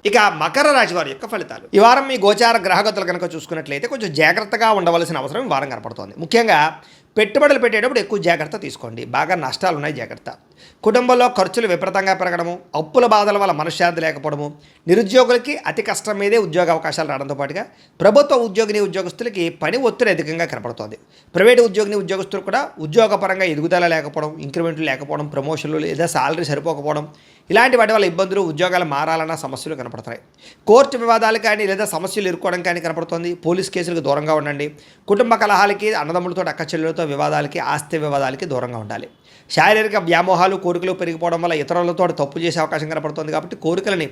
ఇక మకర రాశి వారి యొక్క ఫలితాలు. ఈ వారం మీ గోచార గ్రహగతులు కనుక చూసుకున్నట్లయితే కొంచెం జాగ్రత్తగా ఉండవలసిన అవసరం ఈ వారం కనపడుతోంది. ముఖ్యంగా పెట్టుబడులు పెట్టేటప్పుడు ఎక్కువ జాగ్రత్త తీసుకోండి. బాగా నష్టాలు ఉన్నాయి, జాగ్రత్త. కుటుంబంలో ఖర్చులు విపరీతంగా పెరగడము, అప్పుల బాధల వల్ల మనశ్శాంతి లేకపోవడము, నిరుద్యోగులకి అతి కష్టం మీదే ఉద్యోగ అవకాశాలు రావడంతో పాటుగా ప్రభుత్వ ఉద్యోగస్తులకి పని ఒత్తిడి అధికంగా కనపడుతోంది. ప్రైవేటు ఉద్యోగస్తులు కూడా ఉద్యోగపరంగా ఎదుగుదల లేకపోవడం, ఇంక్రిమెంట్లు లేకపోవడం, ప్రమోషన్లు లేదా సాలరీ సరిపోకపోవడం, ఇలాంటి వాటి వల్ల ఇబ్బందులు, ఉద్యోగాలు మారాలన్న సమస్యలు కనపడుతున్నాయి. కోర్టు వివాదాలు కానీ లేదా సమస్యలు ఇరుక్కోవడం కానీ కనపడుతోంది. పోలీస్ కేసులకు దూరంగా ఉండండి. కుటుంబ కలహాలకి, అన్నదమ్ములతో అక్కచెల్లెలతో వివాదాలకి, ఆస్తి వివాదాలకి దూరంగా ఉండాలి. శారీరక వ్యామోహాలు, కోరికలు పెరిగిపోవడం వల్ల ఇతరులతో తప్పు చేసే అవకాశం కనపడుతుంది. కాబట్టి కోరికలని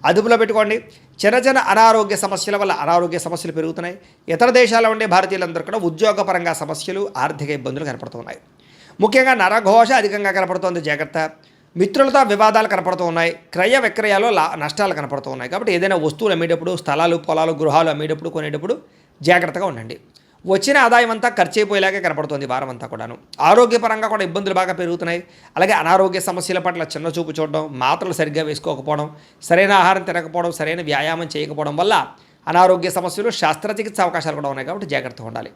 అదుపులో పెట్టుకోండి. చిన్న చిన్న అనారోగ్య సమస్యల వల్ల అనారోగ్య సమస్యలు పెరుగుతున్నాయి. ఇతర దేశాల్లో ఉండే భారతీయులందరూ కూడా ఉద్యోగపరంగా సమస్యలు, ఆర్థిక ఇబ్బందులు కనపడుతున్నాయి. ముఖ్యంగా నరఘోష అధికంగా కనపడుతోంది, జాగ్రత్త. మిత్రులతో వివాదాలు కనపడుతూ ఉన్నాయి. క్రయ విక్రయాలు నష్టాలు కనపడుతూ ఉన్నాయి. కాబట్టి ఏదైనా వస్తువులు అమ్మేటప్పుడు, స్థలాలు, పొలాలు, గృహాలు అమ్మేటప్పుడు, కొనేటప్పుడు జాగ్రత్తగా ఉండండి. వచ్చిన ఆదాయం అంతా ఖర్చు అయిపోయేలాగే కనపడుతుంది వారం అంతా కూడాను. ఆరోగ్యపరంగా కూడా ఇబ్బందులు బాగా పెరుగుతున్నాయి. అలాగే అనారోగ్య సమస్యల పట్ల చిన్న చూపు చూడడం, మాత్రలు సరిగ్గా వేసుకోకపోవడం, సరైన ఆహారం తినకపోవడం, సరైన వ్యాయామం చేయకపోవడం వల్ల అనారోగ్య సమస్యలు, శస్త్రచికిత్స అవకాశాలు కూడా ఉన్నాయి. కాబట్టి జాగ్రత్తగా ఉండాలి.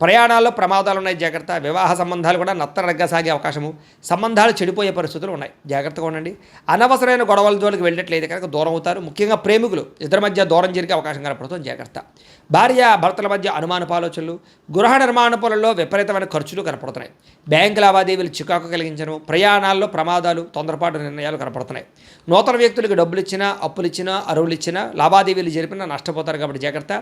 ప్రయాణాల్లో ప్రమాదాలు ఉన్నాయి, జాగ్రత్త. వివాహ సంబంధాలు కూడా నత్తరగ్గా సాగే అవకాశము, సంబంధాలు చెడిపోయే పరిస్థితులు ఉన్నాయి, జాగ్రత్తగా ఉండండి. అనవసరమైన గొడవల జోలికి వెళ్ళట్లేదు కనుక దూరం అవుతారు. ముఖ్యంగా ప్రేమికులు ఇద్దరి మధ్య దూరం జరిగే అవకాశం కనపడుతుంది, జాగ్రత్త. భార్య భర్తల మధ్య అనుమానపు ఆలోచనలు, గృహ నిర్మాణ పనుల్లో విపరీతమైన ఖర్చులు కనపడుతున్నాయి. బ్యాంకు లావాదేవీలు చికాకు కలిగించడం, ప్రయాణాల్లో ప్రమాదాలు, తొందరపాటు నిర్ణయాలు కనపడుతున్నాయి. నూతన వ్యక్తులకు డబ్బులు ఇచ్చినా, అప్పులు ఇచ్చినా, అరువులు ఇచ్చినా, లావాదేవీలు జరిపినా నష్టపోతారు. కాబట్టి జాగ్రత్త.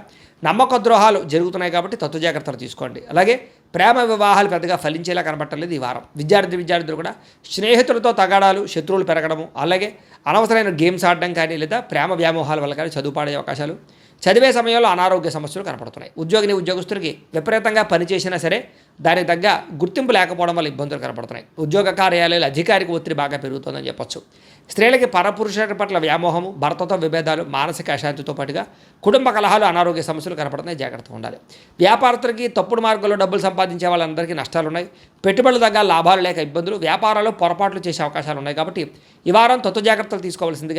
నమ్మక ద్రోహాలు జరుగుతున్నాయి కాబట్టి తత్వ జాగ్రత్తలు తీసుకోండి. అలాగే ప్రేమ వివాహాలు పెద్దగా ఫలించేలా కనబట్టలేదు ఈ వారం. విద్యార్థులు కూడా స్నేహితులతో తగాడాలు, శత్రువులు పెరగడము, అలాగే అనవసరమైన గేమ్స్ ఆడడం కానీ లేదా ప్రేమ వ్యామోహాల వల్ల కానీ చదువు పాడే అవకాశాలు, చదివే సమయంలో అనారోగ్య సమస్యలు కనపడుతున్నాయి. ఉద్యోగస్తులకి విపరీతంగా పనిచేసినా సరే దానికి తగ్గ గుర్తింపు లేకపోవడం వల్ల ఇబ్బందులు కనపడుతున్నాయి. ఉద్యోగ కార్యాలయాలు అధికారిక ఒత్తిడి బాగా పెరుగుతుందని చెప్పొచ్చు. స్త్రీలకి పరపురుషుల పట్ల వ్యామోహము, భర్తతో విభేదాలు, మానసిక అశాంతితో పాటుగా కుటుంబ కలహాలు, అనారోగ్య సమస్యలు కనపడుతున్నాయి, జాగ్రత్తగా ఉండాలి. వ్యాపారస్తులకి తప్పుడు మార్గంలో డబ్బులు సంపాదించే వాళ్ళందరికీ నష్టాలు ఉన్నాయి. పెట్టుబడులు తగ్గ లాభాలు లేక ఇబ్బందులు, వ్యాపారాలు పొరపాట్లు చేసే అవకాశాలు ఉన్నాయి. కాబట్టి ఈ వారం తత్వ జాగ్రత్తలు తీసుకోవాల్సిందిగా